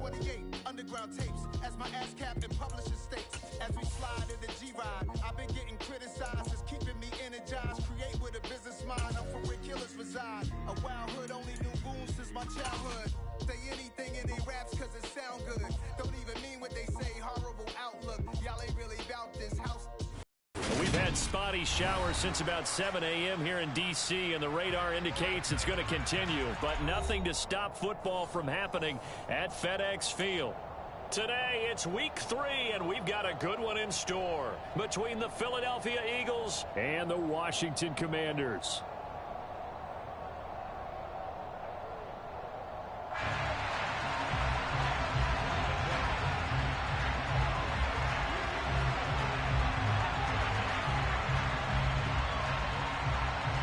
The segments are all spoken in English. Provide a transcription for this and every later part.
48 underground tapes as my ass cap in publishing states. As we slide in the G-Ride, I've been getting criticized as keeping me energized. Create with a business mind, I'm for where killers reside. A wild hood, only knew goons since my childhood. Say anything in they raps cause it sound good. Don't even mean what they say, horrible outlook. Y'all ain't really about this house. We've had spotty showers since about 7 a.m. here in D.C., and the radar indicates it's going to continue, but nothing to stop football from happening at FedEx Field. Today, it's week 3, and we've got a good one in store between the Philadelphia Eagles and the Washington Commanders.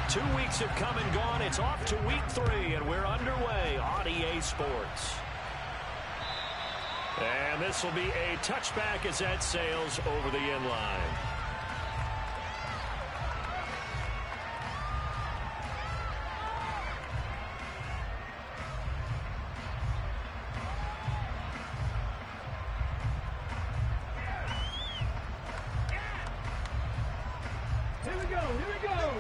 Two weeks have come and gone. It's off to week 3, and we're underway on EA Sports. And this will be a touchback as that sails over the end line. Here we go, here we go.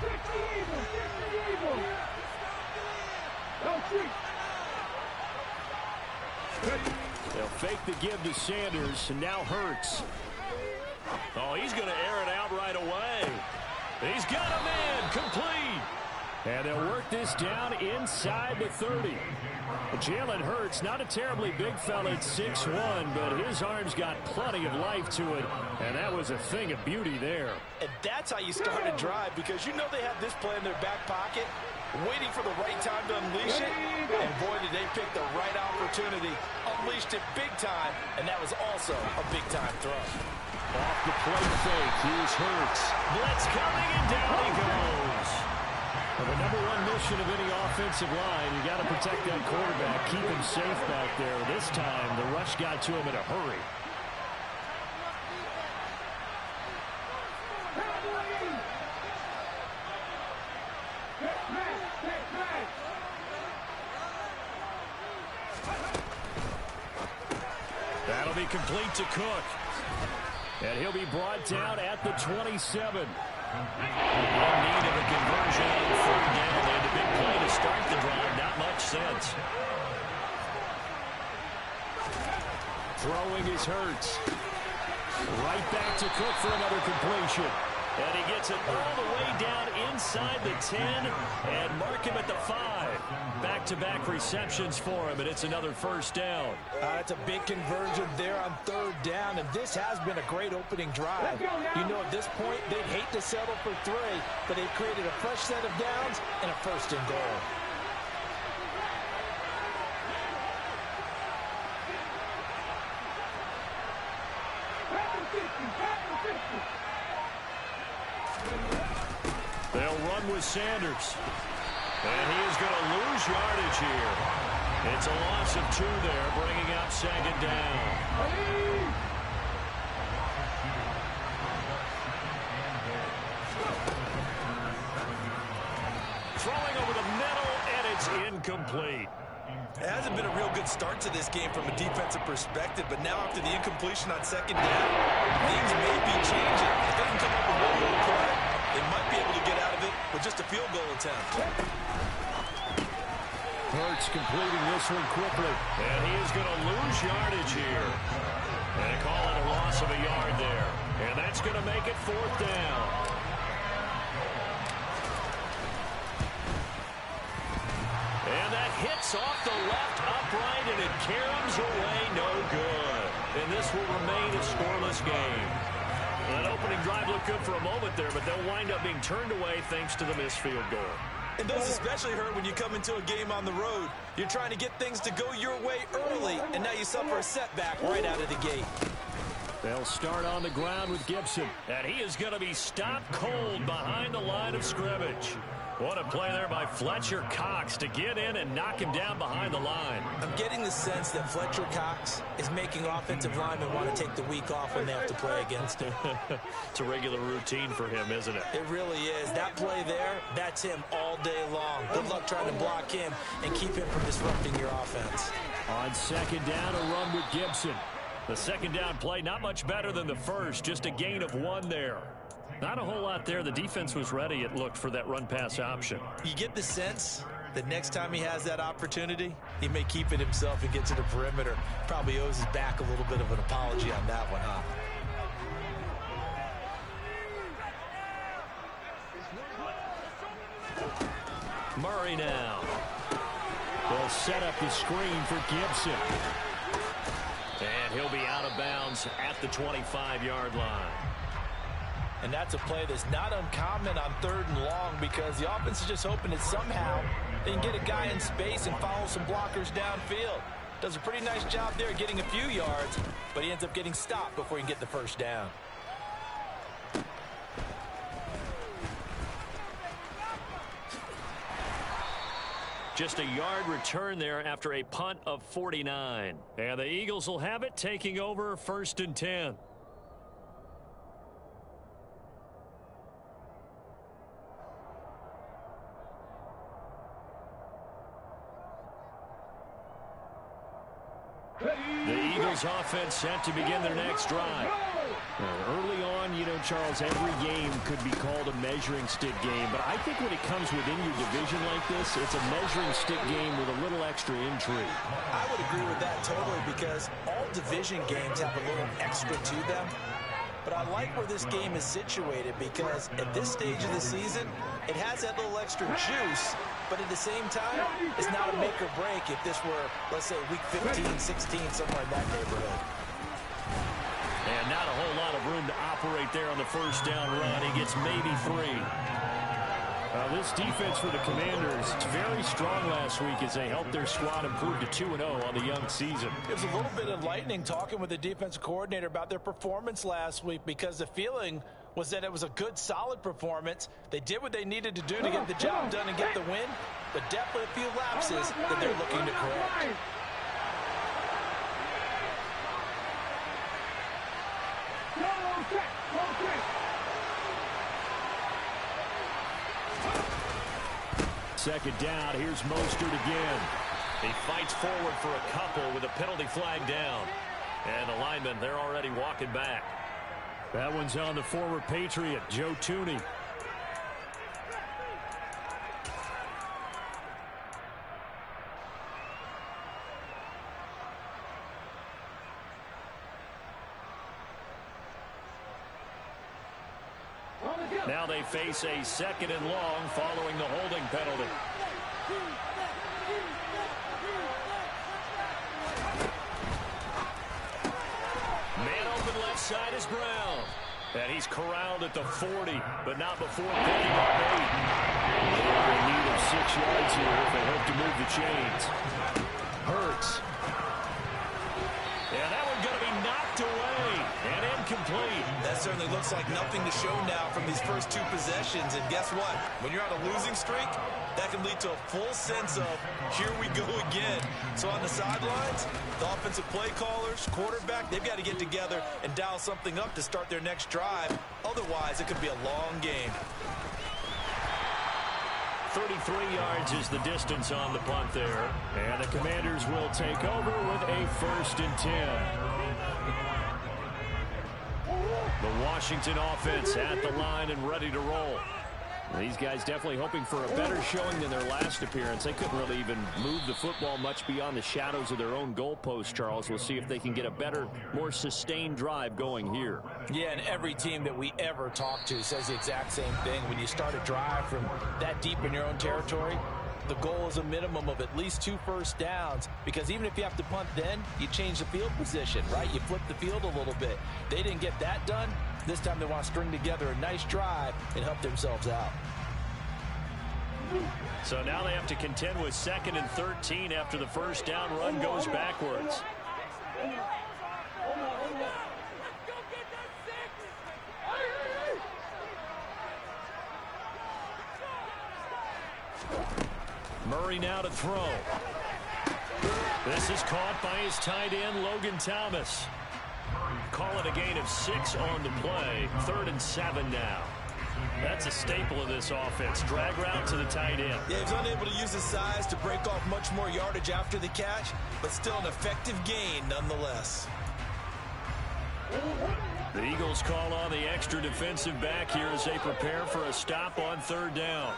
Get the Eagles, get the Eagles. Don't treat. They'll fake the give to Sanders, and now Hurts. Oh, he's going to air it out right away. He's got a man, complete. And they'll work this down inside the 30. Jalen Hurts, not a terribly big fella at 6'1", but his arm's got plenty of life to it, and that was a thing of beauty there. And that's how you start a drive, because you know they have this play in their back pocket, waiting for the right time to unleash it, and boy, did they pick the right opportunity. Unleashed it big time, and that was also a big-time throw. Off the play fake, here's Hurts. Blitz coming, and down he goes. Well, the number one mission of any offensive line, you got to protect that quarterback, keep him safe back there. This time, the rush got to him in a hurry. That'll be complete to Cook. And he'll be brought down at the 27. In need of a conversion on 3rd down. They had a big play to start the drive. Not much sense. Throwing is Hurts. Right back to Cook for another completion. And he gets it all the way down inside the 10 and mark him at the 5. Back-to-back receptions for him, and it's another first down. It's a big conversion there on 3rd down, and this has been a great opening drive. You know, at this point, they'd hate to settle for 3, but they've created a fresh set of downs and a 1st and goal. They'll run with Sanders. And he is going to lose yardage here. It's a loss of 2 there, bringing up 2nd down. Throwing over the middle, and it's incomplete. It hasn't been a real good start to this game from a defensive perspective, but now after the incompletion on 2nd down, things may be changing. If they can come up with one more play, they might be able to get out of it with just a field goal attempt. Hurts completing this one quickly. And he is going to lose yardage here. And call it a loss of a yard there. And that's going to make it 4th down. And that hits off the left upright, and it caroms away no good. And this will remain a scoreless game. That opening drive looked good for a moment there, but they'll wind up being turned away thanks to the missed field goal. And those especially hurt when you come into a game on the road. You're trying to get things to go your way early, and now you suffer a setback right out of the gate. They'll start on the ground with Gibson. And he is going to be stopped cold behind the line of scrimmage. What a play there by Fletcher Cox to get in and knock him down behind the line. I'm getting the sense that Fletcher Cox is making offensive linemen want to take the week off when they have to play against him. It's a regular routine for him, isn't it? It really is. That play there, that's him all day long. Good luck trying to block him and keep him from disrupting your offense. On second down, a run with Gibson. The second down play, not much better than the first, just a gain of 1 there. Not a whole lot there. The defense was ready, it looked, for that run-pass option. You get the sense that next time he has that opportunity, he may keep it himself and get to the perimeter. Probably owes his back a little bit of an apology on that one, huh? Murray now. They'll set up the screen for Gibson. And he'll be out of bounds at the 25-yard line. And that's a play that's not uncommon on 3rd and long because the offense is just hoping that somehow they can get a guy in space and follow some blockers downfield. Does a pretty nice job there getting a few yards, but he ends up getting stopped before he can get the first down. Just a yard return there after a punt of 49. And the Eagles will have it, taking over 1st and 10. The Eagles offense set to begin their next drive. Early on, you know, Charles, every game could be called a measuring stick game, but I think when it comes within your division like this, it's a measuring stick game with a little extra intrigue. I would agree with that totally because all division games have a little extra to them. But I like where this game is situated because at this stage of the season, it has that little extra juice, but at the same time, it's not a make or break if this were, let's say, week 15, 16, somewhere in that neighborhood. And not a whole lot of room to operate there on the first down run. He gets maybe 3. This defense for the Commanders, it's very strong last week as they helped their squad improve to 2-0 on the young season. It was a little bit enlightening talking with the defensive coordinator about their performance last week because the feeling was that it was a good, solid performance. They did what they needed to do to get the job done and get the win, but definitely a few lapses that they're looking to correct. Second down, here's Mostert again. He fights forward for a couple with a penalty flag down. And the linemen, they're already walking back. That one's on the former Patriot, Joe Tooney. Now they face a 2nd and long following the holding penalty. Man open left side is Brown. And he's corralled at the 40, but not before picking up 8. They're in need of 6 yards here if they hope to move the chains. Hurts. Yeah, that one's going to be knocked away and incomplete. That certainly looks like nothing to show now from these first 2 possessions. And guess what? When you're on a losing streak, that can lead to a full sense of, here we go again. So on the sidelines, the offensive play callers, quarterback, they've got to get together and dial something up to start their next drive. Otherwise, it could be a long game. 33 yards is the distance on the punt there. And the Commanders will take over with a 1st and 10. The Washington offense at the line and ready to roll. These guys definitely hoping for a better showing than their last appearance. They couldn't really even move the football much beyond the shadows of their own goalpost, Charles. We'll see if they can get a better, more sustained drive going here. Yeah, and every team that we ever talk to says the exact same thing. When you start a drive from that deep in your own territory, the goal is a minimum of at least 2 first downs, because even if you have to punt then, you change the field position, right? You flip the field a little bit. They didn't get that done. This time they want to string together a nice drive and help themselves out. So now they have to contend with 2nd and 13 after the first down run goes backwards. Murray now to throw. This is caught by his tight end, Logan Thomas. Call it a gain of 6 on the play. 3rd and 7 now. That's a staple of this offense. Drag route to the tight end. Yeah, he was unable to use his size to break off much more yardage after the catch, but still an effective gain nonetheless. The Eagles call on the extra defensive back here as they prepare for a stop on 3rd down.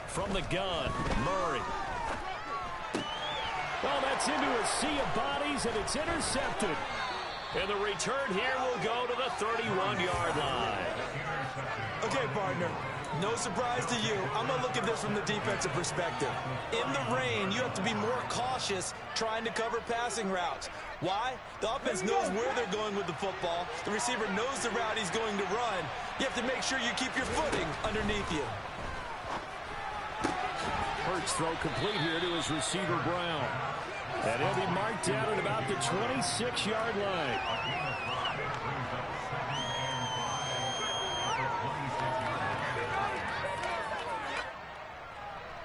From the gun, Murray. Well, that's into a sea of bodies, and it's intercepted. And the return here will go to the 31-yard line. Okay, partner, no surprise to you. I'm going to look at this from the defensive perspective. In the rain, you have to be more cautious trying to cover passing routes. Why? The offense knows where they're going with the football. The receiver knows the route he's going to run. You have to make sure you keep your footing underneath you. Hurts throw complete here to his receiver, Brown. And he'll be marked down at about the 26-yard line.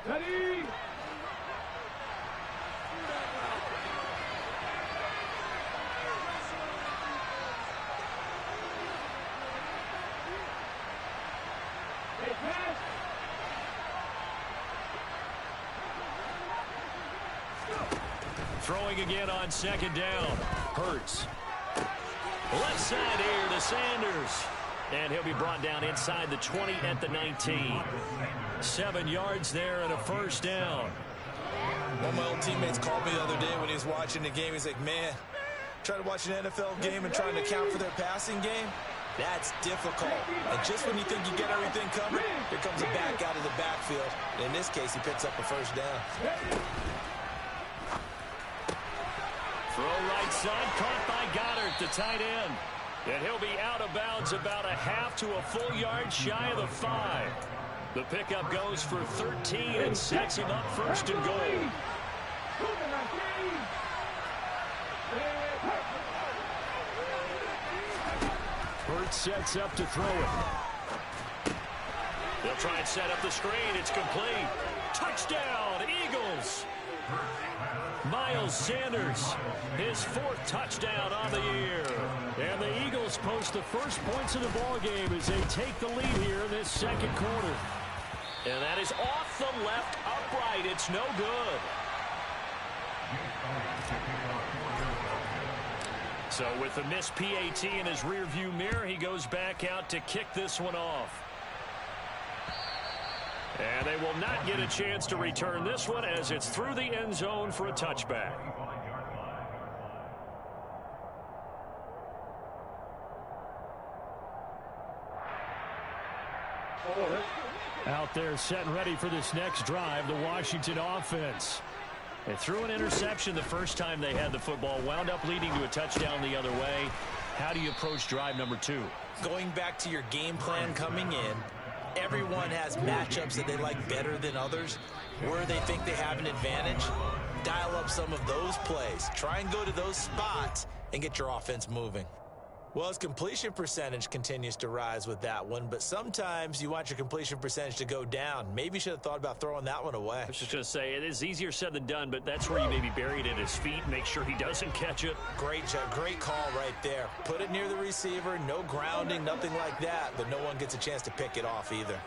Ready? Throwing again on 2nd down. Hurts. Left side here to Sanders. And he'll be brought down inside the 20 at the 19. 7 yards there and a 1st down. One of my old teammates called me the other day when he was watching the game. He's like, man, trying to watch an NFL game and trying to account for their passing game, that's difficult. And just when you think you get everything covered, here comes a back out of the backfield. And in this case, he picks up a 1st down. Throw right side, caught by Goddard, the tight end. And he'll be out of bounds about a half to a full yard shy of the 5. The pickup goes for 13 and sets him up 1st and goal. Hurts sets up to throw it. They'll try and set up the screen. It's complete. Touchdown, Eagles. Miles Sanders, his 4th touchdown on the year. And the Eagles post the first points of the ballgame as they take the lead here in this 2nd quarter. And that is off the left upright. It's no good. So with the missed PAT in his rearview mirror, he goes back out to kick this one off. And they will not get a chance to return this one as it's through the end zone for a touchback. Out there set and ready for this next drive, the Washington offense. They threw an interception the first time they had the football, wound up leading to a touchdown the other way. How do you approach drive number 2? Going back to your game plan coming in, everyone has matchups that they like better than others. Where they think they have an advantage, dial up some of those plays. Try and go to those spots and get your offense moving. Well, his completion percentage continues to rise with that one, but sometimes you want your completion percentage to go down. Maybe you should have thought about throwing that one away. I was just going to say, it is easier said than done, but that's where you maybe bury it at his feet, make sure he doesn't catch it. Great call right there. Put it near the receiver, no grounding, nothing like that, but no one gets a chance to pick it off either.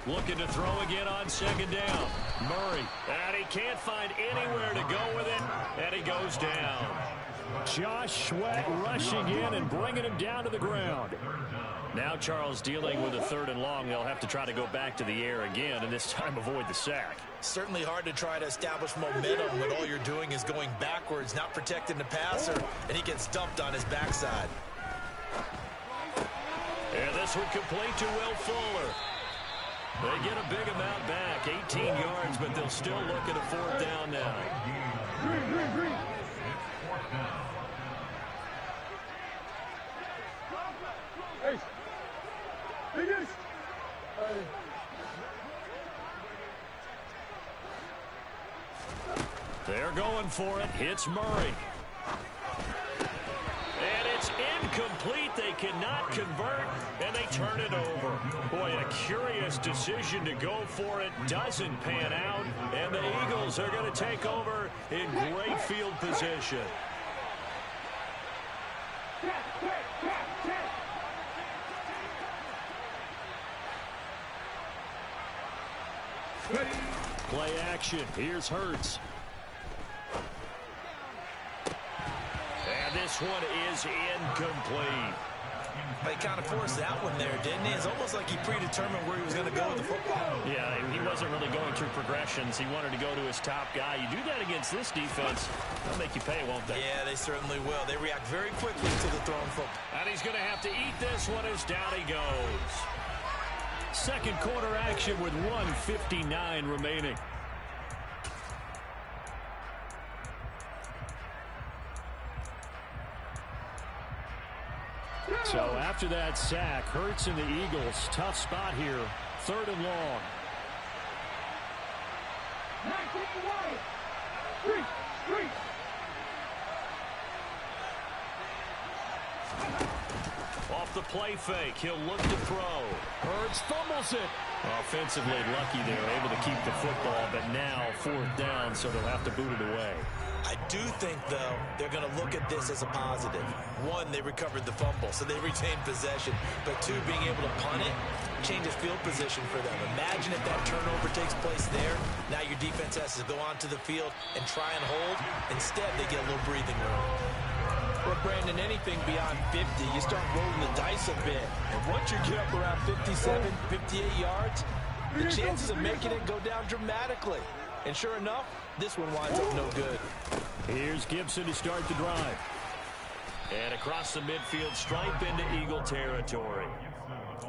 Looking to throw again on 2nd down. Murray, and he can't find anywhere to go with it, and he goes down. Josh Sweat rushing in and bringing him down to the ground. Now Charles dealing with a 3rd and long. They'll have to try to go back to the air again, and this time avoid the sack. Certainly hard to try to establish momentum when all you're doing is going backwards, not protecting the passer, and he gets dumped on his backside. And this one complete to Will Fuller. They get a big amount back, 18 yards, but they'll still look at a 4th down now. They're going for it. Hits Murray. And it's incomplete. They cannot convert, and they turn it over. Boy, a curious decision to go for it. Doesn't pan out, and the Eagles are going to take over in great field position. Play action. Here's Hurts. And this one is incomplete. He kind of forced that one there, didn't he? It's almost like he predetermined where he was going to go with the football. Yeah, he wasn't really going through progressions. He wanted to go to his top guy. You do that against this defense, they'll make you pay, won't they? Yeah, they certainly will. They react very quickly to the thrown football. And he's going to have to eat this one as down he goes. Second quarter action with 1:59 remaining. So after that sack, Hurts and the Eagles, tough spot here, 3rd and long. Off the play fake, he'll look to throw. Hurts fumbles it. Offensively lucky they're able to keep the football, but now 4th down, so they'll have to boot it away. I do think, though, they're going to look at this as a positive. 1, they recovered the fumble, so they retained possession. But 2, being able to punt it changes field position for them. Imagine if that turnover takes place there. Now your defense has to go onto the field and try and hold. Instead, they get a little breathing room. Well, Brandon, anything beyond 50, you start rolling the dice a bit. And once you get up around 57, 58 yards, the chances of making it go down dramatically. And sure enough, this one winds up no good. Here's Gibson to start the drive. And across the midfield stripe into Eagle territory.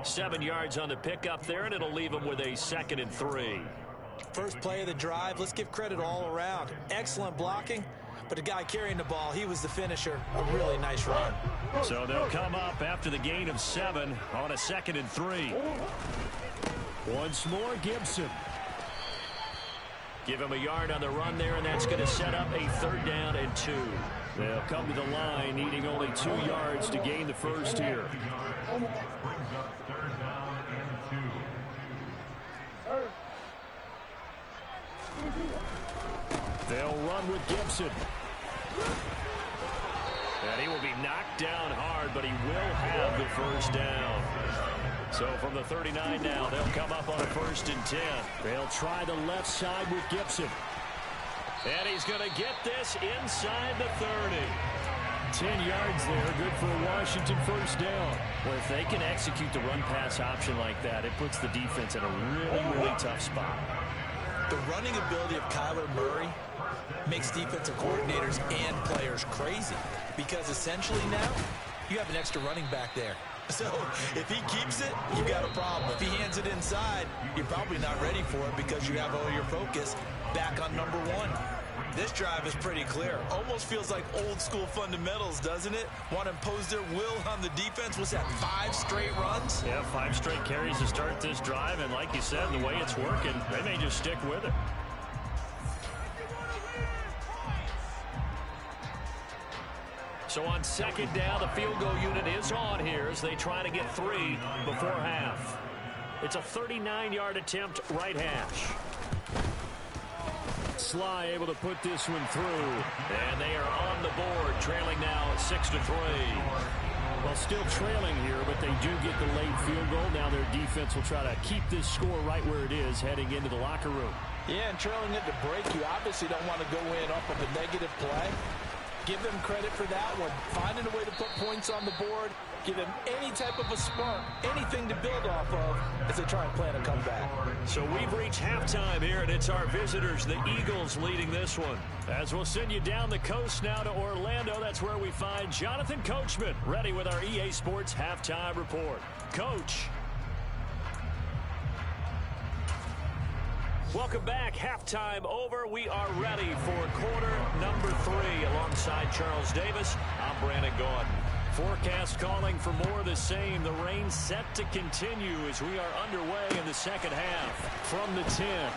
7 yards on the pickup there, and it'll leave them with a 2nd and 3. First play of the drive, let's give credit all around. Excellent blocking, but the guy carrying the ball, he was the finisher. A really nice run. So they'll come up after the gain of 7 on a 2nd and 3. Once more, Gibson. Give him a yard on the run there, and that's going to set up a 3rd down and 2. They'll come to the line, needing only 2 yards to gain the first here. They'll run with Gibson. And he will be knocked down hard, but he will have the first down. So from the 39 now, they'll come up on a 1st and 10. They'll try the left side with Gibson. And he's going to get this inside the 30. 10 yards there, good for a Washington first down. Well, if they can execute the run-pass option like that, it puts the defense in a really, really tough spot. The running ability of Kyler Murray makes defensive coordinators and players crazy because essentially now you have an extra running back there. So if he keeps it, you got a problem. If he hands it inside, you're probably not ready for it because you have all your focus back on number 1. This drive is pretty clear. Almost feels like old school fundamentals, doesn't it? Want to impose their will on the defense. Was that 5 straight runs? Yeah, 5 straight carries to start this drive, and like you said, the way it's working, they may just stick with it. So on 2nd down, the field goal unit is on here as they try to get 3 before half. It's a 39-yard attempt, right hash. Sly able to put this one through, and they are on the board, trailing now 6-3. Well, still trailing here, but they do get the late field goal. Now their defense will try to keep this score right where it is heading into the locker room. Yeah, and trailing it to break, you obviously don't want to go in up with a negative play. Give them credit for that one. Finding a way to put points on the board. Give them any type of a spark, anything to build off of as they try and plan a comeback. So we've reached halftime here, and it's our visitors, the Eagles, leading this one. As we'll send you down the coast now to Orlando, that's where we find Jonathan Coachman, ready with our EA Sports Halftime Report. Coach. Welcome back. Halftime over. We are ready for quarter number 3 alongside Charles Davis. I'm Brandon Gaudin. Forecast calling for more of the same. The rain set to continue as we are underway in the second half. From the 10.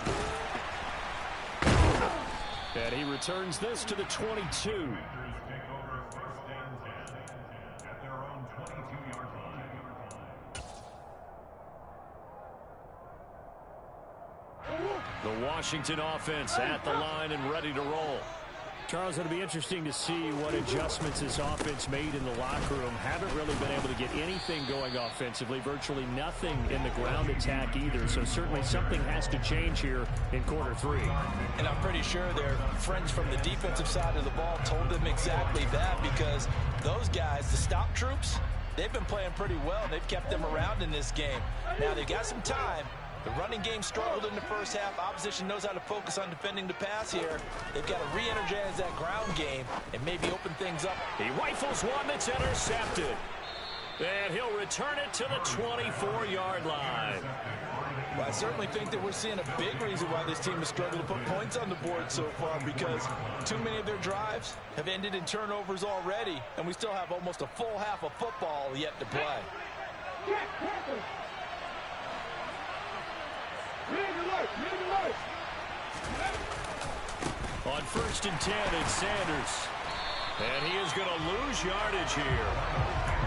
And he returns this to the 22. The Washington offense at the line and ready to roll. Charles, it'll be interesting to see what adjustments this offense made in the locker room. Haven't really been able to get anything going offensively, virtually nothing in the ground attack either. So certainly something has to change here in quarter three. And I'm pretty sure their friends from the defensive side of the ball told them exactly that, because those guys, the stop troops, they've been playing pretty well. They've kept them around in this game. Now they've got some time. The running game struggled in the first half. Opposition knows how to focus on defending the pass here. They've got to re-energize that ground game and maybe open things up. He rifles one that's intercepted. And he'll return it to the 24-yard line. Well, I certainly think that we're seeing a big reason why this team has struggled to put points on the board so far, because too many of their drives have ended in turnovers already, and we still have almost a full half of football yet to play. On 1st and 10, it's Sanders. And he is going to lose yardage here.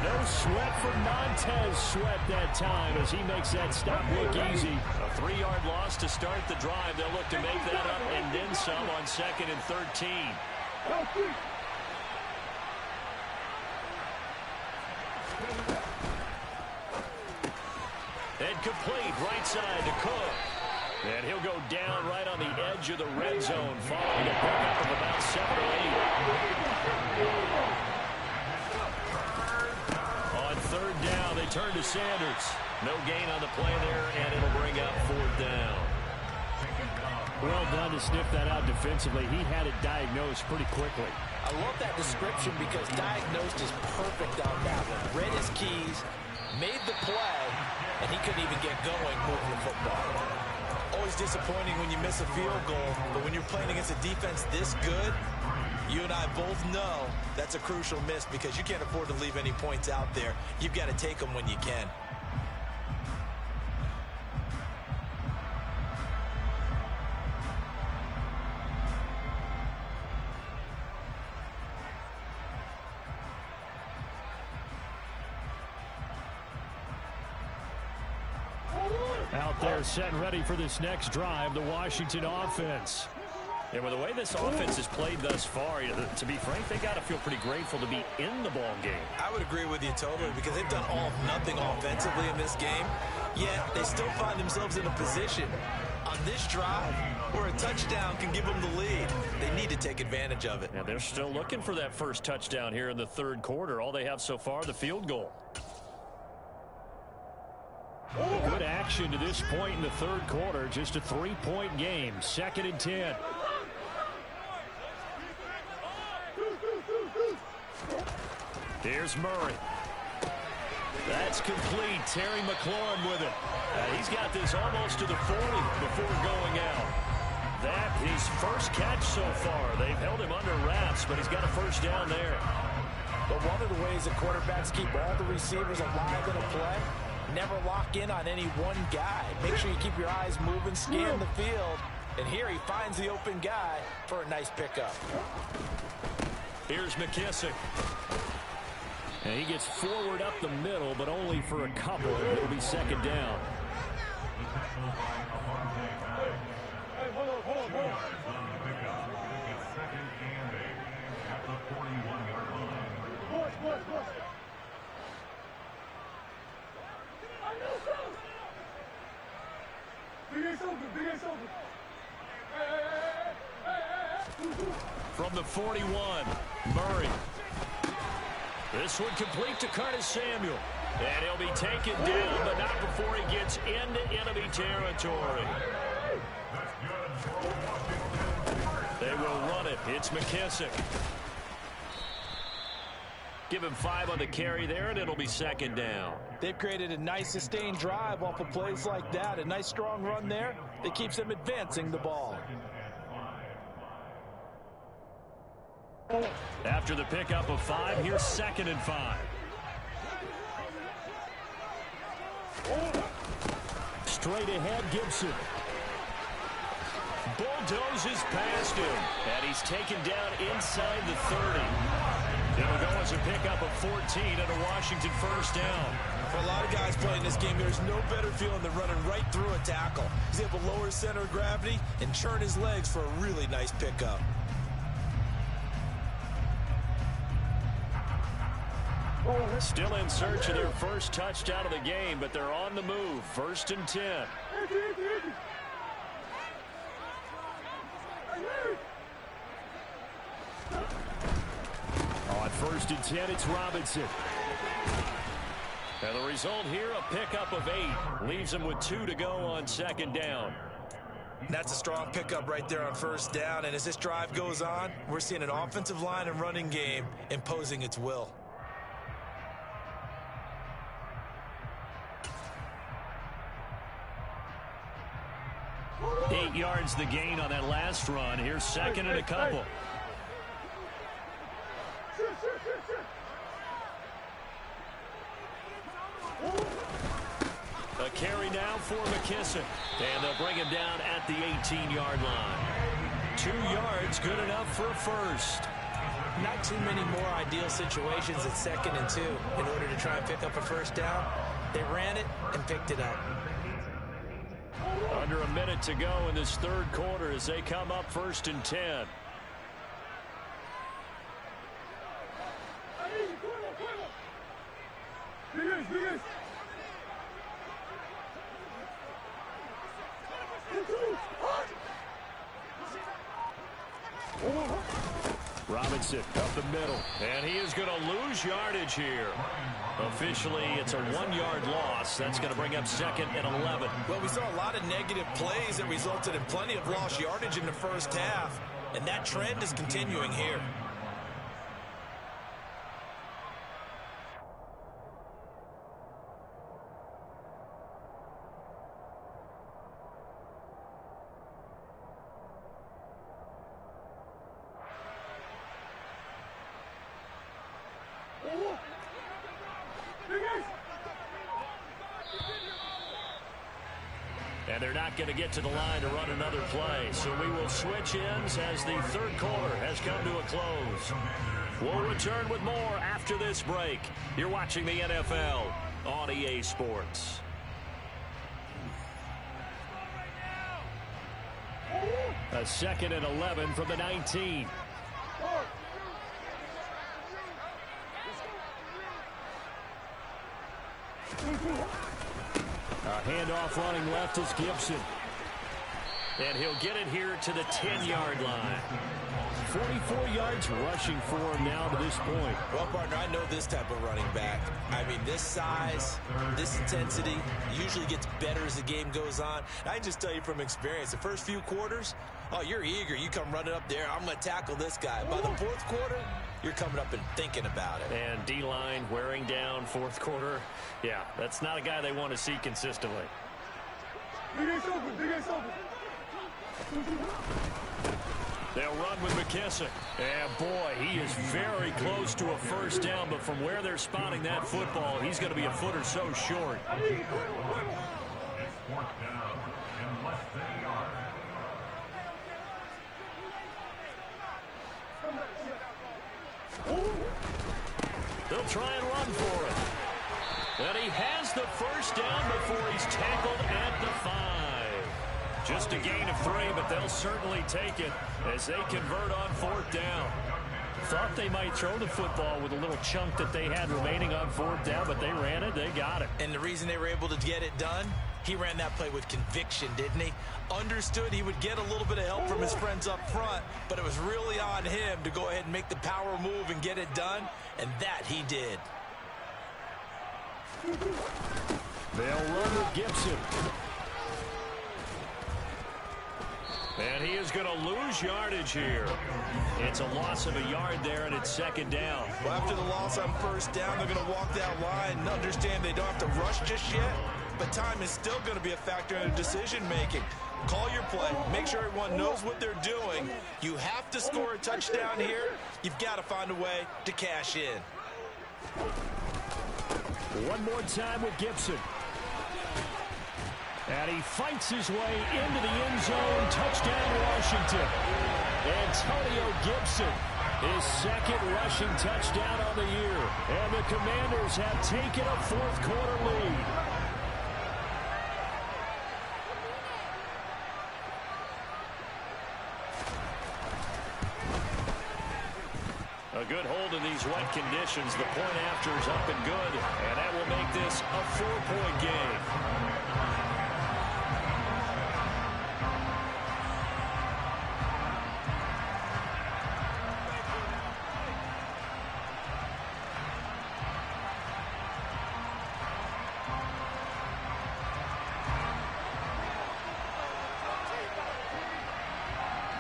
No sweat for Montez Sweat that time as he makes that stop look easy. A 3-yard loss to start the drive. They'll look to make that up and then some on 2nd and 13. And complete right side to Cook. And he'll go down right on the edge of the red zone, following a pickup of about 7 or 8. On 3rd down, they turn to Sanders. No gain on the play there, and it'll bring up 4th down. Well done to sniff that out defensively. He had it diagnosed pretty quickly. I love that description because diagnosed is perfect on that one. Read his keys, made the play, and he couldn't even get going moving the football. Always disappointing when you miss a field goal, but when you're playing against a defense this good, you and I both know that's a crucial miss because you can't afford to leave any points out there. You've got to take them when you can. Out there set and ready for this next drive, the Washington offense. And with the way this offense has played thus far, to be frank, they got to feel pretty grateful to be in the ball game. I would agree with you totally because they've done all of nothing offensively in this game, yet they still find themselves in a position on this drive where a touchdown can give them the lead. They need to take advantage of it. And they're still looking for that first touchdown here in the 3rd quarter. All they have so far, the field goal. Good action to this point in the 3rd quarter. Just a 3-point game. 2nd and 10. Here's Murray. That's complete. Terry McLaurin with it. He's got this almost to the 40 before going out. That his first catch so far. They've held him under wraps, but he's got a first down there. But one of the ways that quarterbacks keep all the receivers alive in a play, never lock in on any one guy. Make sure you keep your eyes moving, scan the field. And here he finds the open guy for a nice pickup. Here's McKissick. And he gets forward up the middle, but only for a couple. It'll be 2nd down. From the 41, Murray. This one complete to Curtis Samuel. And he'll be taken down, but not before he gets into enemy territory. They will run it. It's McKissick. Give him 5 on the carry there, and it'll be 2nd down. They've created a nice sustained drive off of plays like that. A nice strong run there that keeps them advancing the ball. After the pickup of 5, here's 2nd and 5. Straight ahead, Gibson. bulldozes past him. And he's taken down inside the 30. It'll go as a pickup of 14 and a Washington first down. For a lot of guys playing this game, there's no better feeling than running right through a tackle. He's able to lower his center of gravity and churn his legs for a really nice pickup. Still in search of their first touchdown of the game, but they're on the move. 1st and 10. On 1st and 10, it's Robinson. And the result here, a pickup of 8. Leaves him with 2 to go on 2nd down. That's a strong pickup right there on 1st down. And as this drive goes on, we're seeing an offensive line and running game imposing its will. 8 yards the gain on that last run. Here's 2nd and a couple. A carry now for McKissick. And they'll bring him down at the 18-yard line. 2 yards, good enough for a first. Not too many more ideal situations at 2nd and 2 in order to try and pick up a first down. They ran it and picked it up. Under a minute to go in this 3rd quarter as they come up 1st and 10. Robinson up the middle, and he is going to lose yardage here. Officially, it's a 1-yard loss. That's going to bring up 2nd and 11. Well, we saw a lot of negative plays that resulted in plenty of lost yardage in the first half, and that trend is continuing here. And they're not going to get to the line to run another play. So we will switch ends as the 3rd quarter has come to a close. We'll return with more after this break. You're watching the NFL on EA Sports. A 2nd and 11 from the 19. A handoff running left is Gibson. And he'll get it here to the 10-yard line. 44 yards rushing for him now to this point. Well, partner, I know this type of running back. I mean, this size, this intensity usually gets better as the game goes on. I can just tell you from experience, the first few quarters, oh, you're eager. You come running up there, I'm going to tackle this guy. By the 4th quarter, you're coming up and thinking about it. And D-line wearing down 4th quarter. Yeah, that's not a guy they want to see consistently. They'll run with McKissick. And, boy, he is very close to a first down, but from where they're spotting that football, he's going to be a foot or so short. They'll try and run for it. And he has the first down before he's tackled at the 5. Just a gain of 3, but they'll certainly take it as they convert on 4th down. Thought they might throw the football with a little chunk that they had remaining on 4th down, but they ran it, they got it. And the reason they were able to get it done, he ran that play with conviction, didn't he? Understood he would get a little bit of help from his friends up front, but it was really on him to go ahead and make the power move and get it done, and that he did. They'll run with Gibson. And he is going to lose yardage here. It's a loss of a yard there, and it's 2nd down. Well, after the loss on 1st down, they're going to walk that line and understand they don't have to rush just yet, but time is still going to be a factor in decision-making. Call your play. Make sure everyone knows what they're doing. You have to score a touchdown here. You've got to find a way to cash in. One more time with Gibson. And he fights his way into the end zone. Touchdown, Washington. Antonio Gibson, his second rushing touchdown on the year. And the Commanders have taken a fourth-quarter lead. A good hold in these wet conditions. The point after is up and good. And that will make this a 4-point game.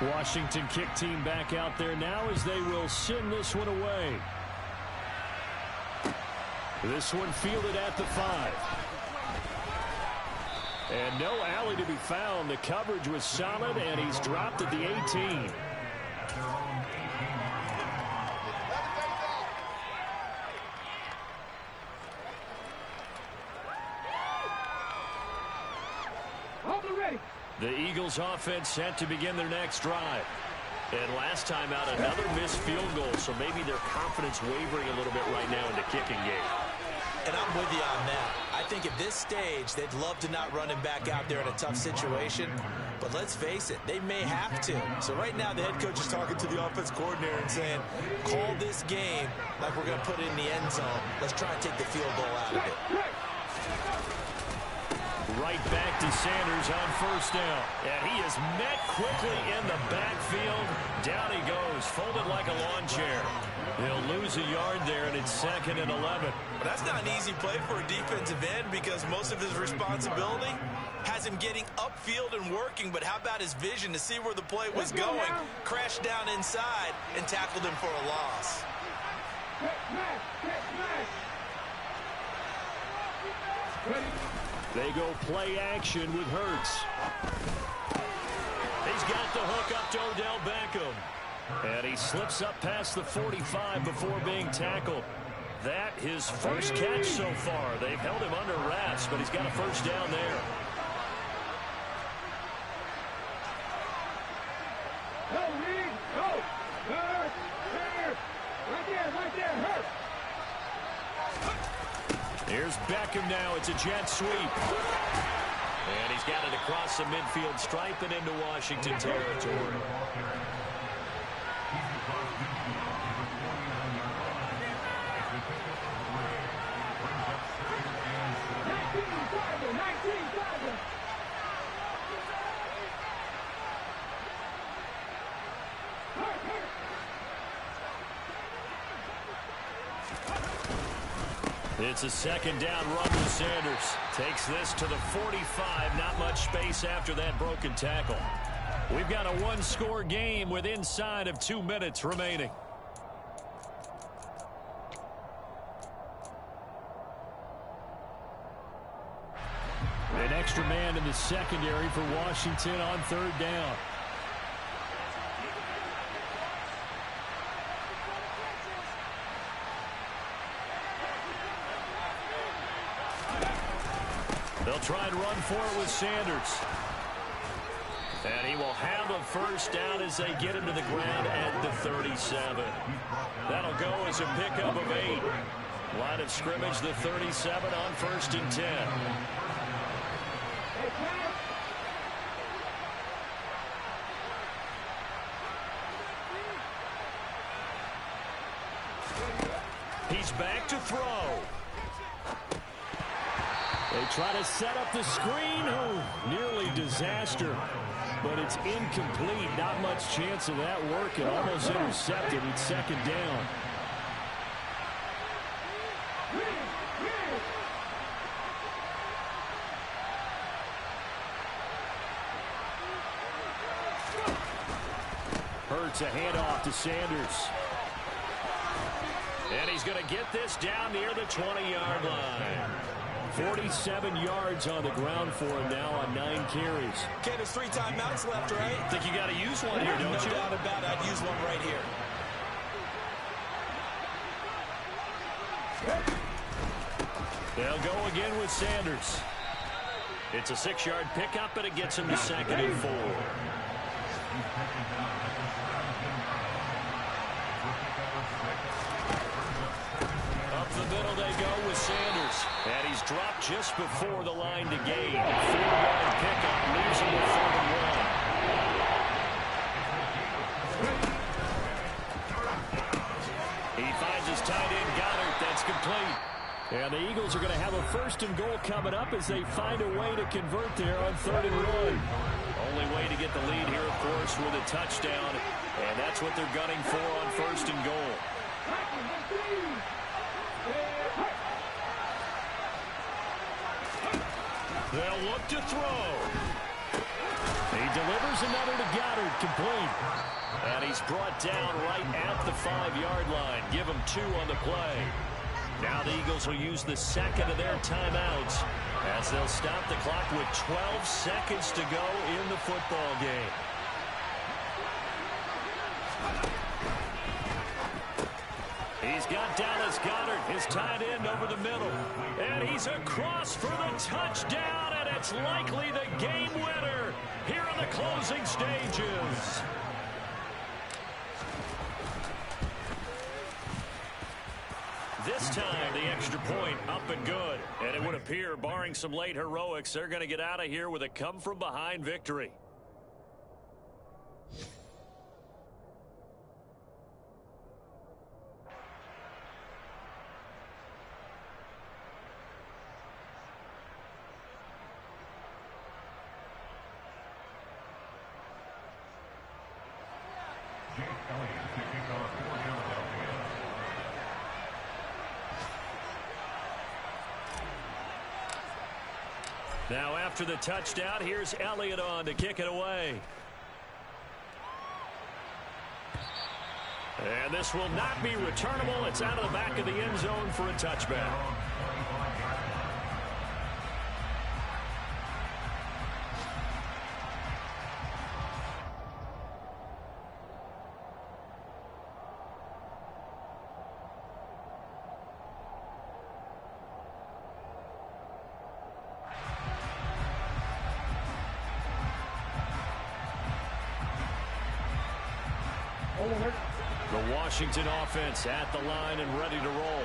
Washington kick team back out there now as they will send this one away. This one fielded at the 5. And no alley to be found. The coverage was solid, and he's dropped at the 18. The Eagles offense set to begin their next drive. And last time out, another missed field goal, so maybe their confidence wavering a little bit right now in the kicking game. And I'm with you on that. I think at this stage, they'd love to not run him back out there in a tough situation. But let's face it, they may have to. So right now, the head coach is talking to the offense coordinator and saying, call this game like we're going to put it in the end zone. Let's try and take the field goal out of it. Right back to Sanders on first down. And he is met quickly in the backfield. Down he goes, folded like a lawn chair. He'll lose a yard there, and it's 2nd and 11. But that's not an easy play for a defensive end because most of his responsibility has him getting upfield and working. But how about his vision to see where the play was going? Crashed down inside and tackled him for a loss. They go play action with Hurts. He's got the hook up to Odell Beckham. And he slips up past the 45 before being tackled. That his first catch so far. They've held him under wraps, but he's got a first down there. Here's Beckham now. It's a jet sweep. And he's got it across the midfield stripe and into Washington territory. It's a second down run with Sanders. Takes this to the 45. Not much space after that broken tackle. We've got a one-score game with inside of 2 minutes remaining. An extra man in the secondary for Washington on third down. They'll try and run for it with Sanders. And he will have a first down as they get him to the ground at the 37. That'll go as a pickup of 8. Line of scrimmage, the 37 on 1st and 10. He's back to throw. They try to set up the screen. Oh, nearly disaster. But it's incomplete. Not much chance of that working. Almost intercepted. It's second down. Hurts a handoff to Sanders. And he's going to get this down near the 20-yard line. 47 yards on the ground for him now on 9 carries. Okay, there's 3 timeouts left, right? I think you got to use one here, don't you? No doubt about it. I'd use one right here. They'll go again with Sanders. It's a 6-yard pickup, and it gets him to 2nd and 4. Up the middle they go with Sanders. And he's dropped just before the line to gain. 4-yard pickup leaves him with 3rd and 1. He finds his tight end, Goddard. That's complete. And the Eagles are going to have a 1st and goal coming up as they find a way to convert there on 3rd and 1. Only way to get the lead here, of course, with a touchdown. And that's what they're gunning for on 1st and goal. They'll look to throw. He delivers another to Goddard, complete. And he's brought down right at the 5-yard line. Give him 2 on the play. Now the Eagles will use the 2nd of their timeouts as they'll stop the clock with 12 seconds to go in the football game. He's got Dallas Goedert, his tight end, over the middle. And he's across for the touchdown, and it's likely the game winner here in the closing stages. This time, the extra point up and good. And it would appear, barring some late heroics, they're going to get out of here with a come-from-behind victory. Now after the touchdown, here's Elliott on to kick it away. And this will not be returnable. It's out of the back of the end zone for a touchback. The Washington offense at the line and ready to roll.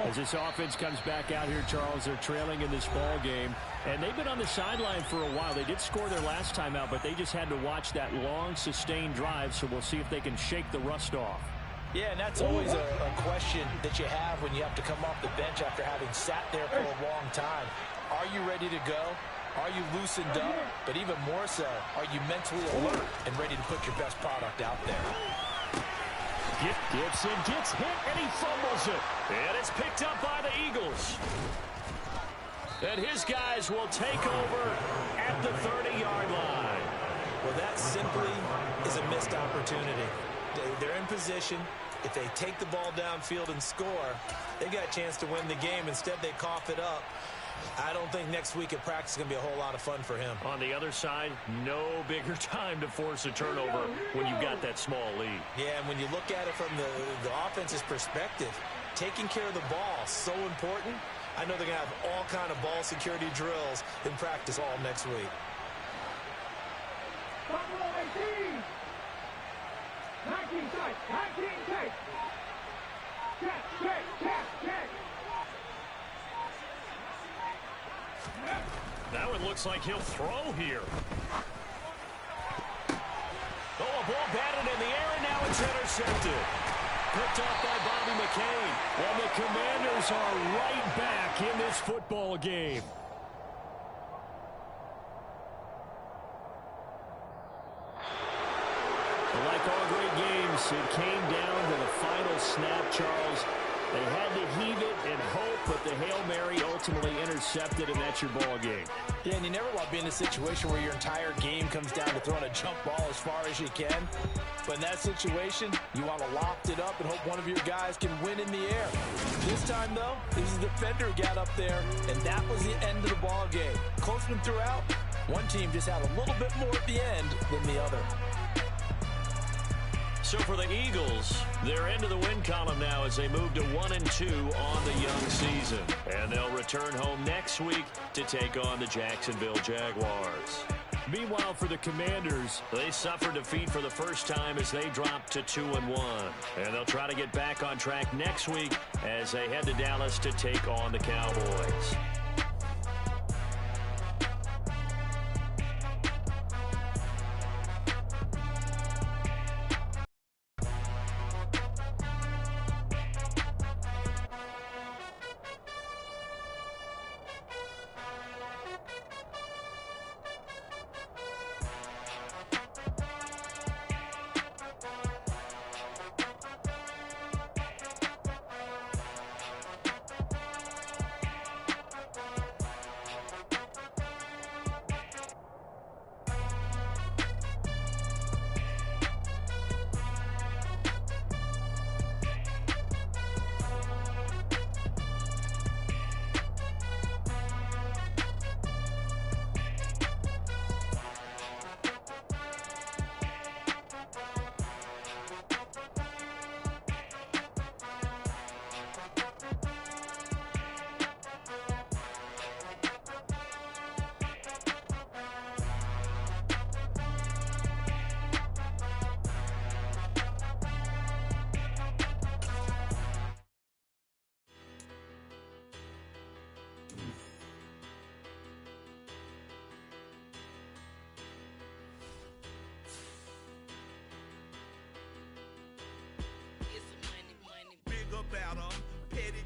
As this offense comes back out here, Charles, they're trailing in this ball game, and they've been on the sideline for a while. They did score their last time out, but they just had to watch that long, sustained drive, so we'll see if they can shake the rust off. Yeah, and that's always a question that you have when you have to come off the bench after having sat there for a long time. Are you ready to go? Are you loosened up? But even more so, are you mentally alert and ready to put your best product out there? Gibson gets hit, and he fumbles it. And it's picked up by the Eagles. And his guys will take over at the 30-yard line. Well, that simply is a missed opportunity. They're in position. If they take the ball downfield and score, they got a chance to win the game. Instead, they cough it up. I don't think next week at practice is going to be a whole lot of fun for him. On the other side, no bigger time to force a turnover when you've got that small lead. Yeah, and when you look at it from the offense's perspective, taking care of the ball is so important. I know they're going to have all kind of ball security drills in practice all next week. 19 side, 19 take. Check. Now it looks like he'll throw here. Oh, a ball batted in the air, and now it's intercepted. Picked off by Bobby McCain. Well, the Commanders are right back in this football game. Like all great games, it came down to the final snap, Charles. They had to heave it and hope, but the Hail Mary ultimately intercepted, and that's your ball game. Yeah, and you never want to be in a situation where your entire game comes down to throwing a jump ball as far as you can. But in that situation, you want to loft it up and hope one of your guys can win in the air. This time, though, it was the defender who got up there, and that was the end of the ball game. Close one throughout. One team just had a little bit more at the end than the other. So for the Eagles, they're into the win column now as they move to 1-2 on the young season. And they'll return home next week to take on the Jacksonville Jaguars. Meanwhile, for the Commanders, they suffered defeat for the first time as they dropped to 2-1. And they'll try to get back on track next week as they head to Dallas to take on the Cowboys.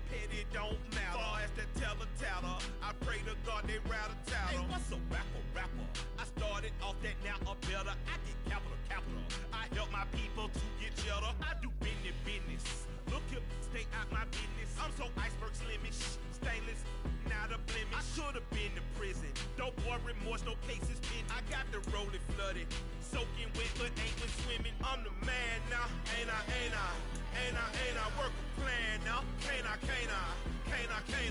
Petty don't matter. Far as that teller, I pray to God they rattle tattle. Hey, what's a rapper? I started off that, now a better. I get capital. I help my people to get cheddar. I do business. Look here, stay out my business. I'm so iceberg slimish, stainless, not a blemish. I should have been to prison. Don't boy remorse, no cases pinned. I got the rolling flooded, soaking wet, but ain't been swimming. I'm the man now, ain't I? Work a plan now, can't I?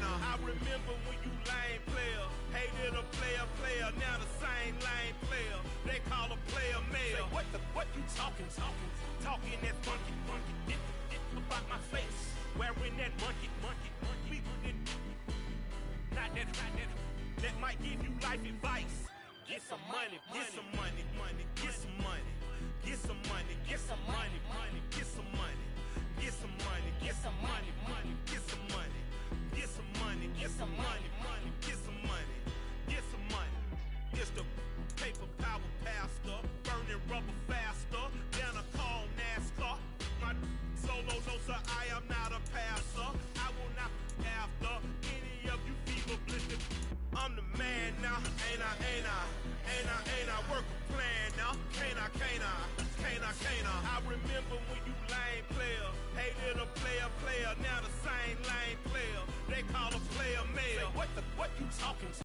I remember when you lame player, hated a player, now the same lame player. They call a player mayor. Say, what you talking that funky, get about my face, wearing that monkey. Not that, that might give you life advice. Get some money, get some money, get some money, get some money, get some money, get some money, get some money, get some money, get some money, get some money, get some money, get some money, get some money. It's the paper power pastor, burning rubber faster than a call NASCAR. My solo, no sir, I am not a passer. I will not after any of you fever blistered. I'm the man now, ain't I? Work a plan now, can't I? I remember when you lame player, hated a player, now the same lame player. They call a player mayor. Say, what you talking